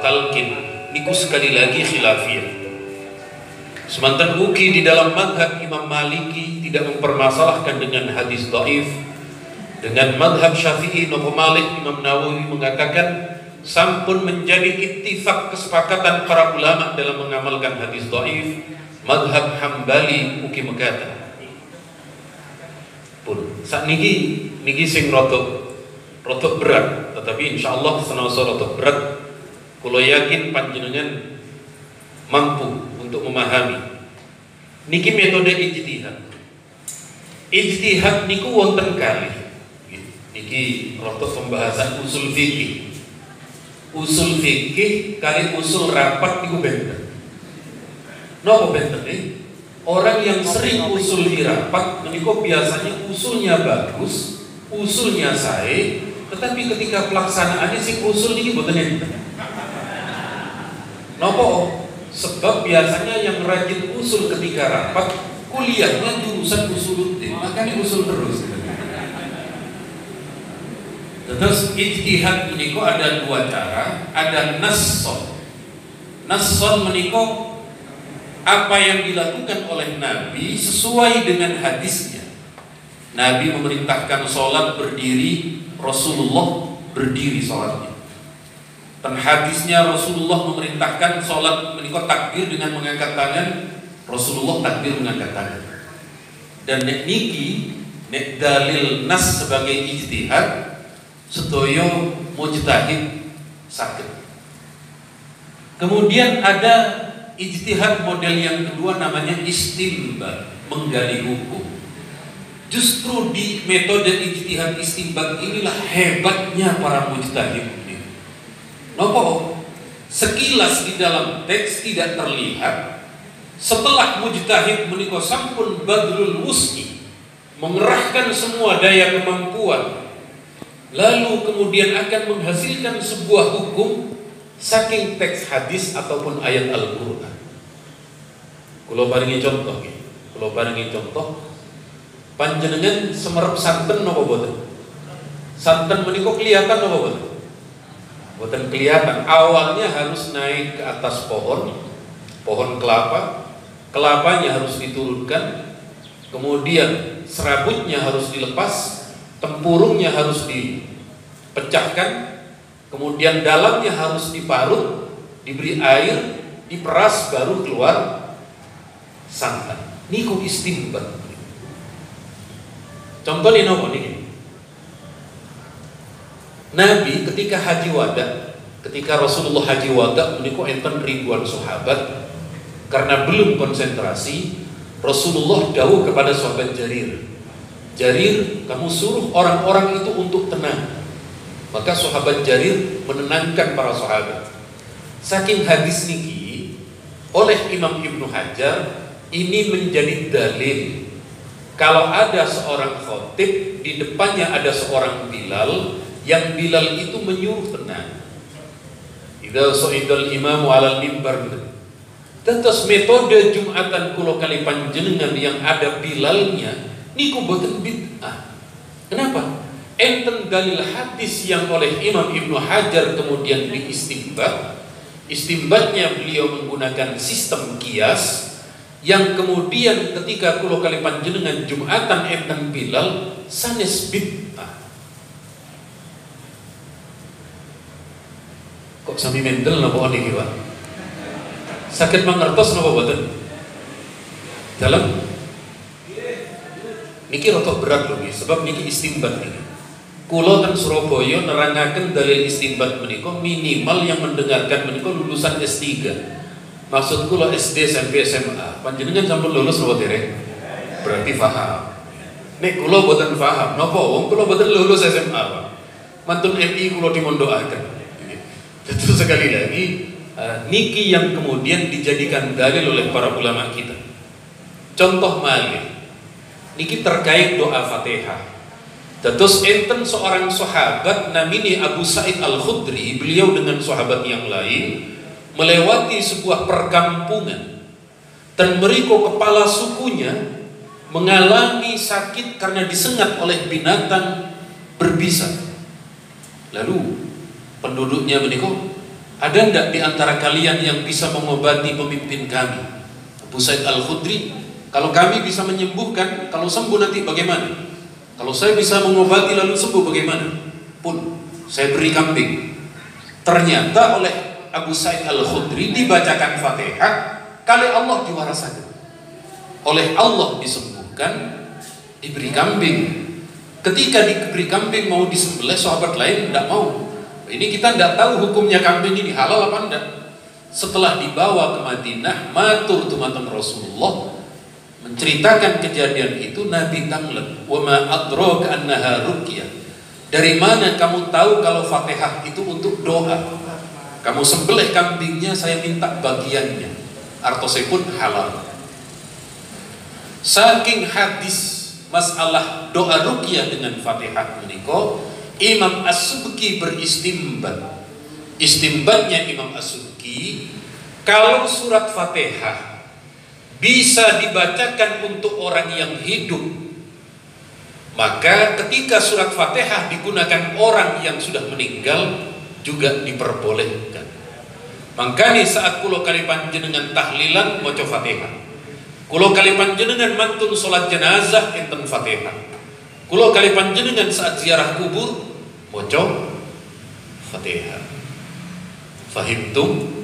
talqin niku sekali lagi khilafiyah. Sementara uki di dalam madhab Imam Maliki tidak mempermasalahkan dengan hadis dhaif. Dengan madhab Syafi'i nopo Malik, Imam Nawawi mengatakan sampun menjadi ittifaq kesepakatan para ulama dalam mengamalkan hadis dhaif. Madhab Hambali uki mengata pun saat niki sing rotok berat, tetapi insyaallah senasa rotok berat kula yakin panjenengan mampu untuk memahami. Niki metode ijtihad. Ijtihad niku wonten kali. Niki rotok pembahasan usul fikih. Usul fikih kali usul rapat niku benten. Napa benten nih? Orang yang sering usul di rapat niku biasanya usulnya bagus, usulnya sae, tetapi ketika pelaksanaannya sing usul niki boten enten. Napa? Sebab biasanya yang rajin usul ketika rapat kuliahnya jurusan usuluddin, makanya usul terus. Terus ijtihad menika ada dua cara, ada nasson. Nasson menika apa yang dilakukan oleh Nabi sesuai dengan hadisnya. Nabi memerintahkan sholat berdiri, Rasulullah berdiri sholatnya. Dan hadisnya Rasulullah memerintahkan sholat menikah takbir dengan mengangkat tangan, Rasulullah takbir mengangkat tangan. Dan nek niki nek dalil nas sebagai ijtihad sedoyo mujtahid sakit. Kemudian ada ijtihad model yang kedua namanya istinbat, menggali hukum. Justru di metode ijtihad istinbat inilah hebatnya para mujtahid. Nopo sekilas di dalam teks tidak terlihat. Setelah mujtahid menika sampun badrul wus'i, mengerahkan semua daya kemampuan, lalu kemudian akan menghasilkan sebuah hukum saking teks hadis ataupun ayat Al-Qur'an. Kula paringi contoh, panjenengan semerep santen napa boten? Santen menika kelihatan napa boten? Boten kelihatan. Awalnya harus naik ke atas pohon kelapa, kelapanya harus diturunkan, kemudian serabutnya harus dilepas, tempurungnya harus dipecahkan, kemudian dalamnya harus diparut, diberi air, diperas, baru keluar santan. Niku istinbat. Contohnya nopo niki. Nabi ketika haji wada, ketika Rasulullah haji wada menika enten ribuan sahabat, karena belum konsentrasi, Rasulullah dawuh kepada sahabat Jarir, kamu suruh orang-orang itu untuk tenang. Maka sahabat Jarir menenangkan para sahabat. Saking hadis niki oleh Imam Ibnu Hajar ini menjadi dalil kalau ada seorang khotib di depannya ada seorang Bilal, yang Bilal itu menyuruh tenang. Idza sa'idal imamu 'alal mimbar. Tetes metode Jumatan kula kali panjenengan yang ada Bilalnya niku boten bid'ah. Kenapa? Enten dalil hadis yang oleh Imam Ibnu Hajar kemudian diistinbat. Istinbatnya beliau menggunakan sistem kias yang kemudian ketika kula kali panjenengan Jumatan enten Bilal sanes bid'ah. Kok sami mental napa niki Pak? Sakit mangertos napa boten? Dalam niki rotok berat lho nggih, sebab niki istinbat niki. Kula teng Surabaya nerangaken dalil istinbat menika minimal yang mendengarkan menika lulusan S3. Maksud kula SD, SMP, SMA. Panjenengan sampun lulus napa dereng? Berarti paham. Nek kula boten paham, napa wong kula boten lulus SMA, Pak. Mantun MI kula dimondokaken. Itu sekali lagi niki yang kemudian dijadikan dalil oleh para ulama kita. Contoh malih niki terkait doa Fatihah. Terus enten seorang sahabat namanya Abu Sa'id Al-Khudri, beliau dengan sahabat yang lain melewati sebuah perkampungan dan meriko kepala sukunya mengalami sakit karena disengat oleh binatang berbisa. Lalu penduduknya menikah Ada enggak di antara kalian yang bisa mengobati pemimpin kami? Abu Sa'id Al-Khudri, kalau kami bisa menyembuhkan, kalau sembuh nanti bagaimana? Kalau saya bisa mengobati lalu sembuh bagaimana? Pun saya beri kambing. Ternyata oleh Abu Sa'id Al-Khudri dibacakan Fatihah, kali Allah diwarasakan. Oleh Allah disembuhkan, diberi kambing. Ketika diberi kambing mau disembelih, sahabat lain tidak mau. Ini kita tidak tahu hukumnya kambing ini halal apa enggak. Setelah dibawa ke Madinah, matur tumateng Rasulullah menceritakan kejadian itu, Nabi tanglet, wa ma adraka annaha ruqyah. Dari mana kamu tahu kalau Fatihah itu untuk doa? Kamu sembelih kambingnya, saya minta bagiannya. Artosnya pun halal. Saking hadis masalah doa ruqyah dengan Fatihah menika, Imam As-Subki beristimbat. Istimbatnya Imam As-Subki, kalau surat Fatihah bisa dibacakan untuk orang yang hidup, maka ketika surat Fatihah digunakan orang yang sudah meninggal juga diperbolehkan. Makanya saat kulo kali panjenengan tahlilan maca Fatihah, kulo kali panjenengan mantun salat jenazah enten Fatihah, kulo kali panjenengan saat ziarah kubur maca Fatihah. Fahimtum?